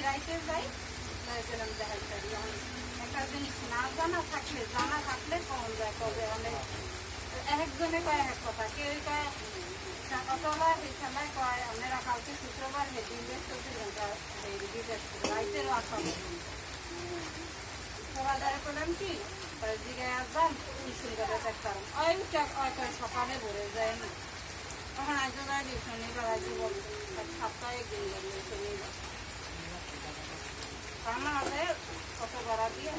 রাইতে যাই গেলাম দেখাইতে যখন একটা জিনিস না জানা থাকলে কম যায় কবে অনেক একজনে কয় এক কথা কেউ কয় সকালবেলা এই খেলায় কয় আপনারা কালকে শুক্রবার হেডিংয়ে 24 ঘন্টা রাইতের আসা সবাই দ্বারা করলাম কি জিগায় আসলাম টিউশন করে দেখতাম ওই কয় সকালে ভরে যায় না তখন আজ যায় শনিবার আজ বল সপ্তাহে একদিন গেল শনিবার আমার কত ভাড়া দিয়ে